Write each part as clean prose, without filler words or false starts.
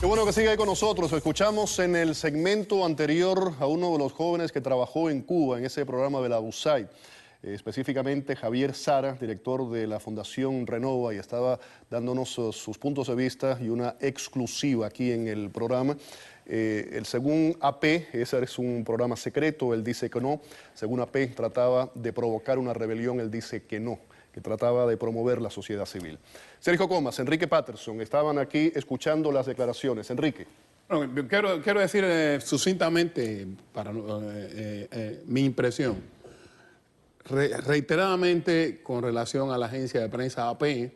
Qué bueno que siga ahí con nosotros. Escuchamos en el segmento anterior a uno de los jóvenes que trabajó en Cuba en ese programa de la USAID, específicamente Javier Sara, director de la Fundación Renova, y estaba dándonos sus puntos de vista y una exclusiva aquí en el programa. Según AP, ese es un programa secreto, él dice que no. Según AP, trataba de provocar una rebelión, él dice que no, que trataba de promover la sociedad civil. Sergio Comas, Enrique Patterson, estaban aquí escuchando las declaraciones. Enrique. Bueno, quiero decir sucintamente mi impresión. Reiteradamente, con relación a la agencia de prensa AP,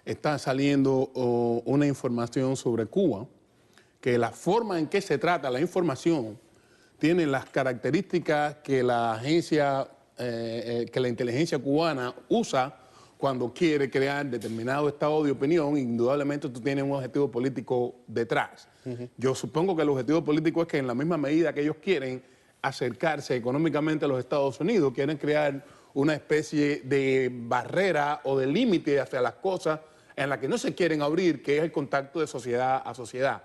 está saliendo una información sobre Cuba, que la forma en que se trata la información tiene las características que la agencia, que la inteligencia cubana usa cuando quiere crear determinado estado de opinión. Indudablemente tú tienes un objetivo político detrás. Yo supongo que el objetivo político es que en la misma medida que ellos quieren acercarse económicamente a los Estados Unidos, quieren crear una especie de barrera o de límite hacia las cosas en las que no se quieren abrir, que es el contacto de sociedad a sociedad.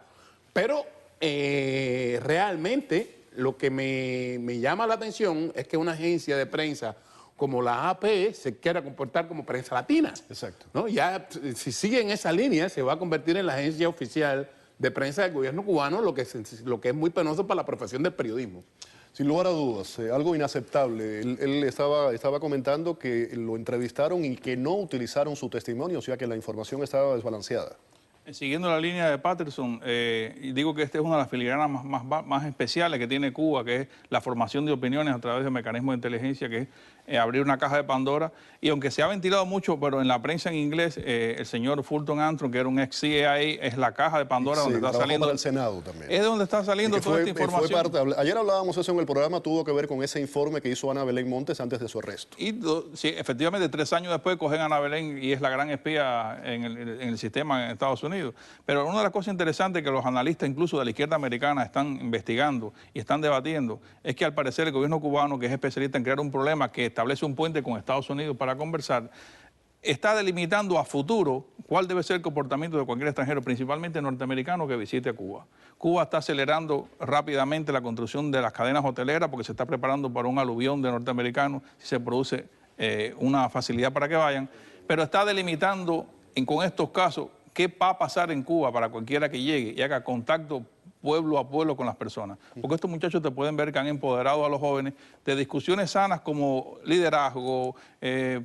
Pero realmente lo que me llama la atención es que una agencia de prensa como la AP se quiera comportar como prensa latina. Exacto. ¿No? Ya, si sigue en esa línea, se va a convertir en la agencia oficial de prensa del gobierno cubano, lo que es muy penoso para la profesión del periodismo. Sin lugar a dudas, algo inaceptable. Él estaba comentando que lo entrevistaron y que no utilizaron su testimonio, o sea que la información estaba desbalanceada. Siguiendo la línea de Patterson, digo que esta es una de las filigranas más especiales que tiene Cuba, que es la formación de opiniones a través de mecanismos de inteligencia, que es abrir una caja de Pandora. Y aunque se ha ventilado mucho, pero en la prensa en inglés, el señor Fulton Armstrong, que era un ex CIA, es la caja de Pandora donde está saliendo. Para el Senado también. Es donde está saliendo toda esta información. Ayer hablábamos eso en el programa, tuvo que ver con ese informe que hizo Ana Belén Montes antes de su arresto. Y sí, efectivamente, 3 años después cogen a Ana Belén y es la gran espía en el sistema en Estados Unidos. Pero una de las cosas interesantes que los analistas incluso de la izquierda americana están investigando y están debatiendo es que al parecer el gobierno cubano, que es especialista en crear un problema que establece un puente con Estados Unidos para conversar, está delimitando a futuro cuál debe ser el comportamiento de cualquier extranjero, principalmente norteamericano, que visite Cuba. Cuba está acelerando rápidamente la construcción de las cadenas hoteleras porque se está preparando para un aluvión de norteamericanos si se produce una facilidad para que vayan, pero está delimitando con estos casos qué va a pasar en Cuba para cualquiera que llegue y haga contacto pueblo a pueblo con las personas. Porque estos muchachos te pueden ver que han empoderado a los jóvenes de discusiones sanas como liderazgo,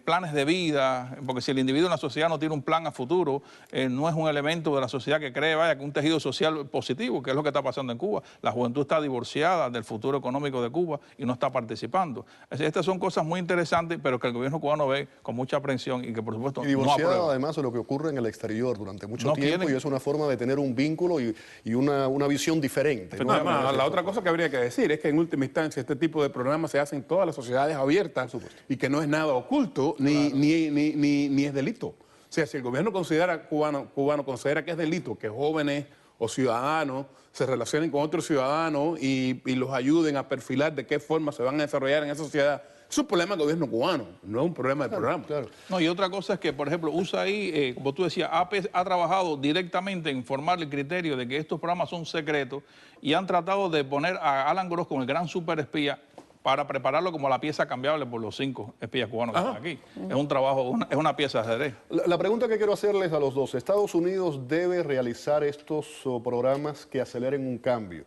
planes de vida, porque si el individuo en la sociedad no tiene un plan a futuro, no es un elemento de la sociedad que cree, vaya, que un tejido social positivo, que es lo que está pasando en Cuba. La juventud está divorciada del futuro económico de Cuba y no está participando. Estas son cosas muy interesantes, pero que el gobierno cubano ve con mucha aprensión y que por supuesto divorciada, no aprueba. Además de lo que ocurre en el exterior durante mucho tiempo, y es una forma de tener un vínculo y una visión diferente. ¿No? Además, la otra cosa que habría que decir es que en última instancia este tipo de programas se hacen en todas las sociedades abiertas y que no es nada oculto ni es delito. O sea, si el gobierno cubano considera que es delito que jóvenes o ciudadanos se relacionen con otros ciudadanos y los ayuden a perfilar de qué forma se van a desarrollar en esa sociedad, es un problema del gobierno cubano, no es un problema del programa. Claro. No, y otra cosa es que, por ejemplo, USAID, como tú decías, AP ha trabajado directamente en formar el criterio de que estos programas son secretos y han tratado de poner a Alan Gross como el gran superespía para prepararlo como la pieza cambiable por los 5 espías cubanos que están aquí. Es un trabajo, es una pieza de ajedrez. La pregunta que quiero hacerles a los dos: ¿Estados Unidos debe realizar estos programas que aceleren un cambio?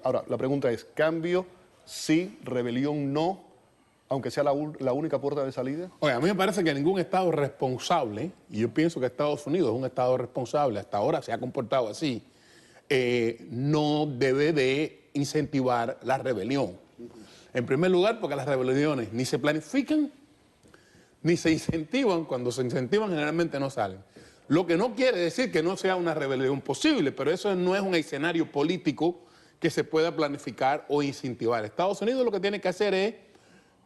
Ahora, la pregunta es: ¿cambio sí, rebelión no, aunque sea la única puerta de salida? Oye, a mí me parece que ningún Estado responsable, y yo pienso que Estados Unidos es un Estado responsable, hasta ahora se ha comportado así, no debe de incentivar la rebelión. En primer lugar, porque las rebeliones ni se planifican ni se incentivan. Cuando se incentivan generalmente no salen. Lo que no quiere decir que no sea una rebelión posible, pero eso no es un escenario político que se pueda planificar o incentivar. Estados Unidos lo que tiene que hacer es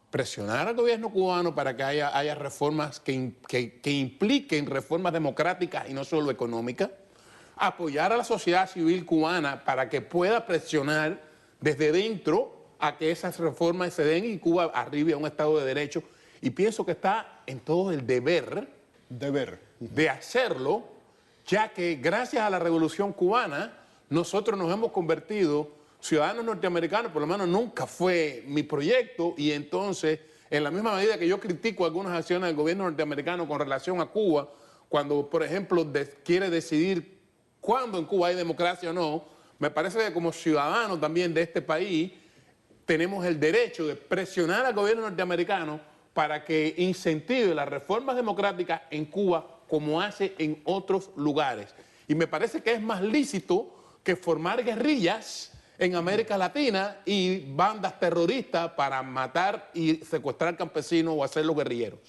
presionar al gobierno cubano para que haya reformas que impliquen reformas democráticas y no solo económicas, apoyar a la sociedad civil cubana para que pueda presionar desde dentro a que esas reformas se den y Cuba arribe a un Estado de Derecho. Y pienso que está en todo el deber de hacerlo, ya que gracias a la Revolución Cubana nosotros nos hemos convertido ciudadanos norteamericanos, por lo menos nunca fue mi proyecto, y entonces, en la misma medida que yo critico algunas acciones del gobierno norteamericano con relación a Cuba, cuando, por ejemplo, quiere decidir cuándo en Cuba hay democracia o no, me parece que como ciudadanos también de este país tenemos el derecho de presionar al gobierno norteamericano para que incentive las reformas democráticas en Cuba como hace en otros lugares. Y me parece que es más lícito que formar guerrillas en América Latina y bandas terroristas para matar y secuestrar campesinos o hacerlos guerrilleros.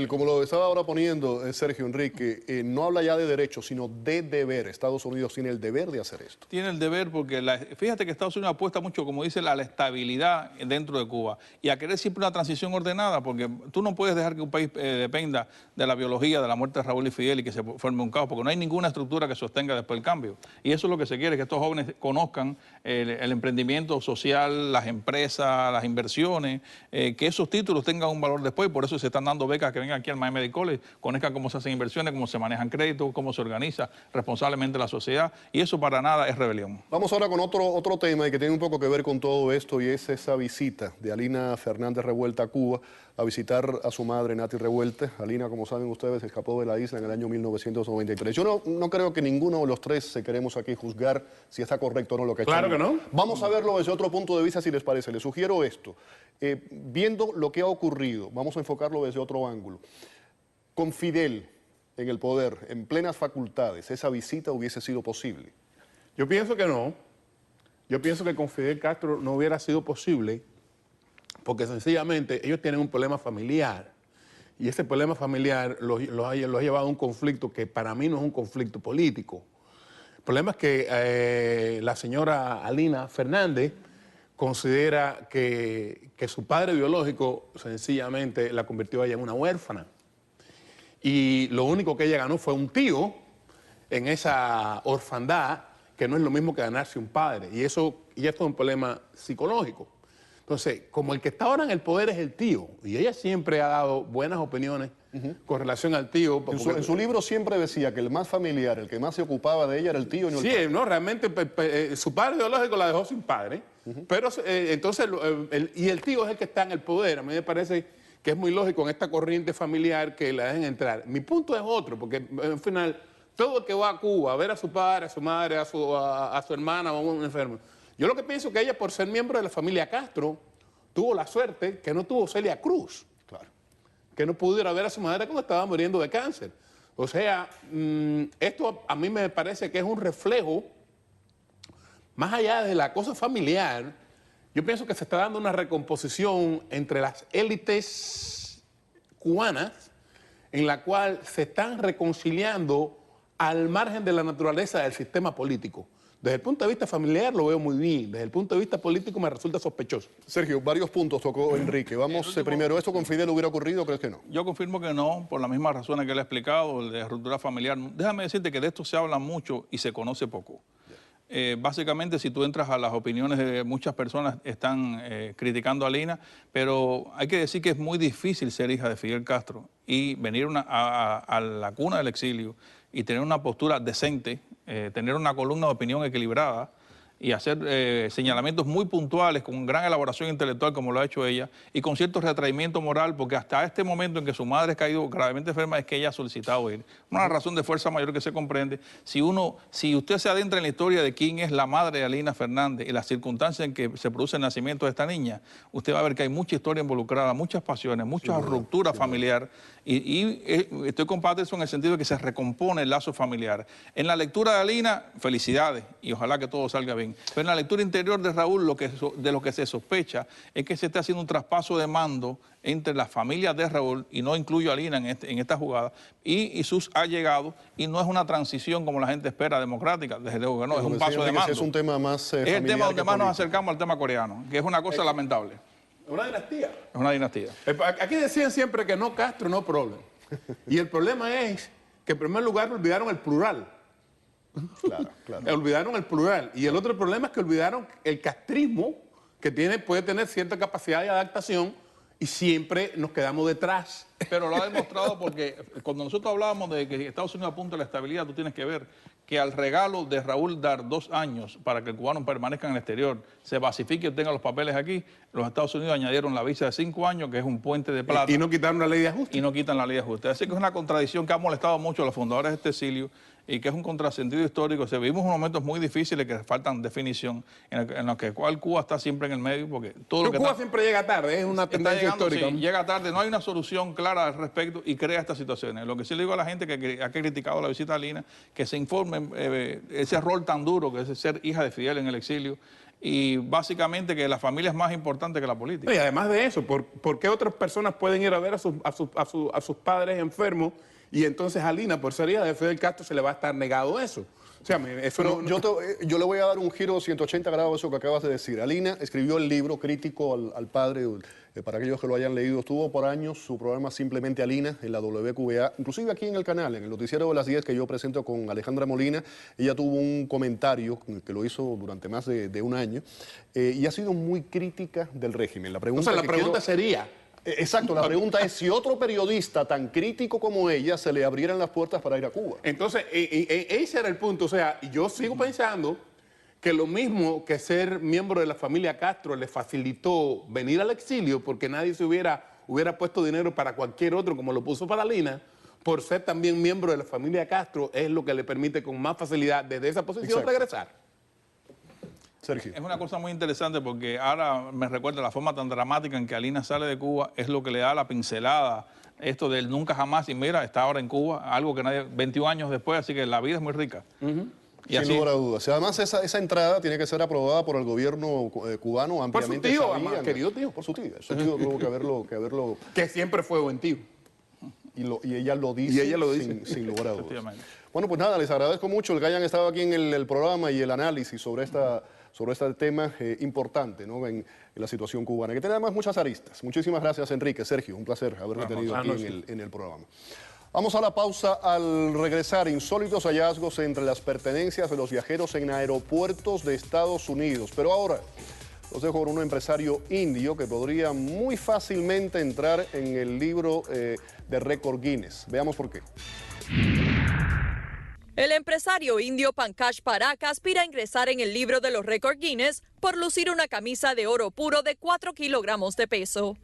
Como lo estaba ahora poniendo Sergio Enrique, no habla ya de derechos, sino de deber. Estados Unidos tiene el deber de hacer esto. Tiene el deber porque, fíjate que Estados Unidos apuesta mucho, como dice, a la estabilidad dentro de Cuba y a querer siempre una transición ordenada, porque tú no puedes dejar que un país dependa de la biología, de la muerte de Raúl y Fidel y que se forme un caos, porque no hay ninguna estructura que sostenga después el cambio. Y eso es lo que se quiere, que estos jóvenes conozcan el emprendimiento social, las empresas, las inversiones, que esos títulos tengan un valor después, y por eso se están dando becas que vengan aquí al Miami Dade College, conozcan cómo se hacen inversiones, cómo se manejan créditos, cómo se organiza responsablemente la sociedad, y eso para nada es rebelión. Vamos ahora con otro tema y que tiene un poco que ver con todo esto, y es esa visita de Alina Fernández Revuelta a Cuba a visitar a su madre, Nati Revuelta. Alina, como saben ustedes, escapó de la isla en el año 1993. Yo no creo que ninguno de los tres queremos aquí juzgar si está correcto o no lo que ha hecho. Claro que no. Vamos a verlo desde otro punto de vista, si les parece. Les sugiero esto. Viendo lo que ha ocurrido, vamos a enfocarlo desde otro ángulo. Con Fidel en el poder, en plenas facultades, ¿esa visita hubiese sido posible? Yo pienso que no. Yo pienso que con Fidel Castro no hubiera sido posible porque sencillamente ellos tienen un problema familiar y ese problema familiar los ha llevado a un conflicto que para mí no es un conflicto político. El problema es que la señora Alina Fernández considera que su padre biológico sencillamente la convirtió a ella en una huérfana. Y lo único que ella ganó fue un tío en esa orfandad, que no es lo mismo que ganarse un padre. Y esto es un problema psicológico. Entonces, como el que está ahora en el poder es el tío, y ella siempre ha dado buenas opiniones con relación al tío. En su libro siempre decía que el más familiar, el que más se ocupaba de ella era el tío y no el padre. Sí, no, realmente su padre biológico la dejó sin padre, pero entonces, y el tío es el que está en el poder. A mí me parece que es muy lógico en esta corriente familiar que la dejen entrar. Mi punto es otro, porque al final, todo el que va a Cuba a ver a su padre, a su madre, a su hermana o a un enfermo, yo lo que pienso que ella, por ser miembro de la familia Castro, tuvo la suerte que no tuvo Celia Cruz. Claro. Que no pudo ir a ver a su madre cuando estaba muriendo de cáncer. O sea, esto a mí me parece que es un reflejo, más allá de la cosa familiar, yo pienso que se está dando una recomposición entre las élites cubanas en la cual se están reconciliando al margen de la naturaleza del sistema político. Desde el punto de vista familiar lo veo muy bien, desde el punto de vista político me resulta sospechoso. Sergio, varios puntos tocó Enrique. Vamos primero, ¿esto con Fidel hubiera ocurrido o crees que no? Yo confirmo que no, por las mismas razones que le he explicado, el de ruptura familiar. Déjame decirte que de esto se habla mucho y se conoce poco. Básicamente, si tú entras a las opiniones de muchas personas, están criticando a Alina, pero hay que decir que es muy difícil ser hija de Fidel Castro y venir a la cuna del exilio y tener una postura decente, tener una columna de opinión equilibrada y hacer señalamientos muy puntuales con gran elaboración intelectual como lo ha hecho ella y con cierto retraimiento moral, porque hasta este momento en que su madre ha caído gravemente enferma es que ella ha solicitado ir. Una razón de fuerza mayor que se comprende. Si usted se adentra en la historia de quién es la madre de Alina Fernández y las circunstancias en que se produce el nacimiento de esta niña, usted va a ver que hay mucha historia involucrada, muchas pasiones, mucha ruptura familiar y estoy con Patterson en el sentido de que se recompone el lazo familiar. En la lectura de Alina, felicidades y ojalá que todo salga bien. Pero en la lectura interior de Raúl, de lo que se sospecha es que se está haciendo un traspaso de mando entre las familias de Raúl, y no incluyo a Alina en esta jugada, y sus allegados, y no es una transición como la gente espera democrática, desde luego que no, es un paso de mando. Es un tema más familiar. Es el tema donde más nos acercamos al tema coreano, que es una cosa lamentable. Una dinastía. Es una dinastía. Aquí decían siempre que no Castro, no problema. Y el problema es que en primer lugar olvidaron el plural. Claro, claro. Olvidaron el plural. Y el otro problema es que olvidaron el castrismo, que puede tener cierta capacidad de adaptación, y siempre nos quedamos detrás Pero lo ha demostrado porque cuando nosotros hablábamos de que Estados Unidos apunta a la estabilidad, tú tienes que ver que al regalo de Raúl dar 2 años para que el cubano permanezca en el exterior, se pacifique y tenga los papeles aquí, los Estados Unidos añadieron la visa de 5 años, que es un puente de plata. Y no quitaron la ley de ajuste. Y no quitan la ley de ajuste. Así que es una contradicción que ha molestado mucho a los fundadores de este exilio y que es un contrasentido histórico. O sea, vivimos momentos muy difíciles que faltan definición, en los que Cuba está siempre en el medio, porque todo lo que Cuba está, siempre llega tarde, es una tendencia histórica. sí, llega tarde, no hay una solución clara al respecto y crea estas situaciones. Lo que sí le digo a la gente que ha criticado la visita a Lina, que se informen ese rol tan duro que es ser hija de Fidel en el exilio, y básicamente que la familia es más importante que la política. Y además de eso, ¿por qué otras personas pueden ir a ver a sus padres enfermos y entonces a Lina, por ser hija de Fidel Castro, se le va a estar negado eso? O sea, eso Pero yo le voy a dar un giro 180 grados a eso que acabas de decir. Alina escribió el libro crítico al padre, para aquellos que lo hayan leído. Estuvo por años su programa Simplemente Alina en la WQVA, inclusive aquí en el canal, en el noticiero de las 10 que yo presento con Alejandra Molina. Ella tuvo un comentario que lo hizo durante más de un año y ha sido muy crítica del régimen. La pregunta, sería... Exacto, la pregunta es si otro periodista tan crítico como ella se le abrieran las puertas para ir a Cuba. Entonces, ese era el punto. O sea, yo sigo pensando que lo mismo que ser miembro de la familia Castro le facilitó venir al exilio porque nadie se hubiera puesto dinero para cualquier otro como lo puso para Lina, por ser también miembro de la familia Castro es lo que le permite con más facilidad desde esa posición regresar. Sergio. Es una cosa muy interesante porque ahora me recuerda la forma tan dramática en que Alina sale de Cuba, es lo que le da la pincelada, esto del nunca jamás, y mira, está ahora en Cuba, algo que nadie, 21 años después, así que la vida es muy rica. Y sin lugar a dudas. Además, esa entrada tiene que ser aprobada por el gobierno cubano ampliamente. Por su tío, además, querido tío. Por su tío. Su tío tuvo que haberlo... Que siempre fue buen tío. Y ella lo dice, sin lugar a dudas. Bueno, pues nada, les agradezco mucho el que hayan estado aquí en el programa y el análisis sobre este tema importante, ¿no? en la situación cubana, que tiene además muchas aristas. Muchísimas gracias, Enrique. Sergio, un placer haberlo tenido aquí en el programa. Vamos a la pausa. Al regresar, insólitos hallazgos entre las pertenencias de los viajeros en aeropuertos de Estados Unidos. Pero ahora los dejo con un empresario indio que podría muy fácilmente entrar en el libro de récord Guinness. Veamos por qué. El empresario indio Pankaj Parakh aspira a ingresar en el libro de los récords Guinness por lucir una camisa de oro puro de 4 kilogramos de peso.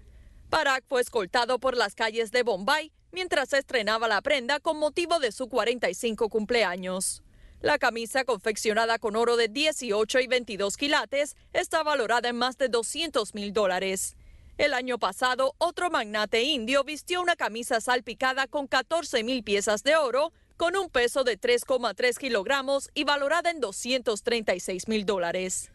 Parakh fue escoltado por las calles de Bombay mientras estrenaba la prenda con motivo de su 45 cumpleaños. La camisa, confeccionada con oro de 18 y 22 quilates, está valorada en más de $200,000. El año pasado, otro magnate indio vistió una camisa salpicada con 14,000 piezas de oro, con un peso de 3,3 kilogramos y valorada en $236,000.